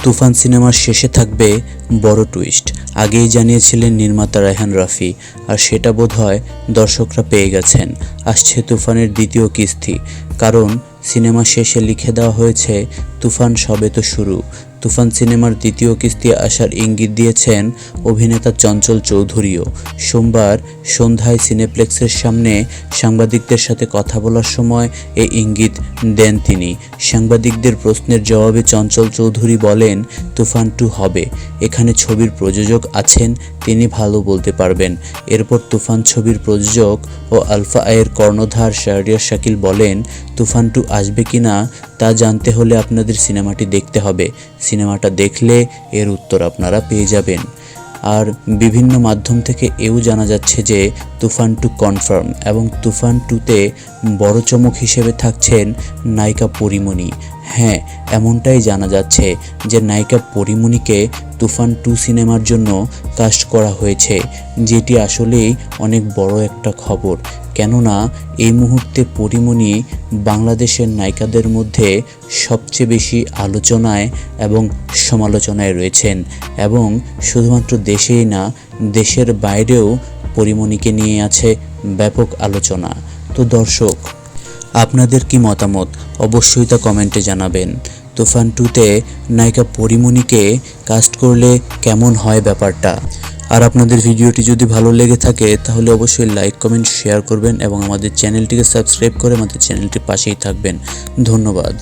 তুফান সিনেমার শেষে থাকবে বড় টুইস্ট। আগেই জানিয়েছিলেন নির্মাতা রায়হান রাফি, আর সেটা বোধহয় দর্শকরা পেয়ে গেছেন। আসছে তুফানের দ্বিতীয় কিস্তি, কারণ সিনেমা শেষে লিখে দেওয়া হয়েছে তুফান সবে তো শুরু। তুফান সিনেমার দ্বিতীয় কিস্তি আসার ইঙ্গিত দিয়েছেন অভিনেতা চঞ্চল চৌধুরীও। সোমবার সন্ধ্যায় সিনেপ্লেক্সের সামনে সাংবাদিকদের সাথে কথা বলার সময় এই ইঙ্গিত দেন তিনি। সাংবাদিকদের প্রশ্নের জবাবে চঞ্চল চৌধুরী বলেন, তুফান 2 হবে। এখানে ছবির প্রযোজক আছেন, তিনি ভালো বলতে পারবেন। এরপর তুফান ছবির প্রযোজক ও আলফা আয়ের কর্ণধার শাহরিয়ার শাকিল বলেন, তুফান 2 আসবে কিনা তা জানতে হলে আপনাদের সিনেমাটি দেখতে হবে। সিনেমাটা দেখলে এর উত্তর আপনারা পেয়ে যাবেন। আর বিভিন্ন মাধ্যম থেকে এও জানা যাচ্ছে যে তুফান 2 কনফার্ম, এবং তুফান 2তে বড় চমক হিসেবে থাকছেন নায়িকা পরীমণি। হ্যাঁ, এমনটাই জানা যাচ্ছে যে নায়িকা পরীমণিকে তুফান 2 সিনেমার জন্য কাস্ট করা হয়েছে, যেটি আসলেই অনেক বড় একটা খবর। কেননা এই মুহূর্তে পরীমণি বাংলাদেশের নায়িকাদের মধ্যে সবচেয়ে বেশি আলোচনায় এবং সমালোচনায় রয়েছেন, এবং শুধুমাত্র দেশেই না, দেশের বাইরেও পরীমণিকে নিয়ে আছে ব্যাপক আলোচনা। তো দর্শক, আপনাদের কি মতামত অবশ্যই তা কমেন্টে জানাবেন। তুফান 2তে নায়িকা পরীমণিকে কাস্ট করলে কেমন হয় ব্যাপারটা। আর আপনাদের ভিডিওটি যদি ভালো লেগে থাকে তাহলে অবশ্যই লাইক, কমেন্ট, শেয়ার করবেন এবং আমাদের চ্যানেলটিকে সাবস্ক্রাইব করে আমাদের চ্যানেলটির পাশেই থাকবেন। ধন্যবাদ।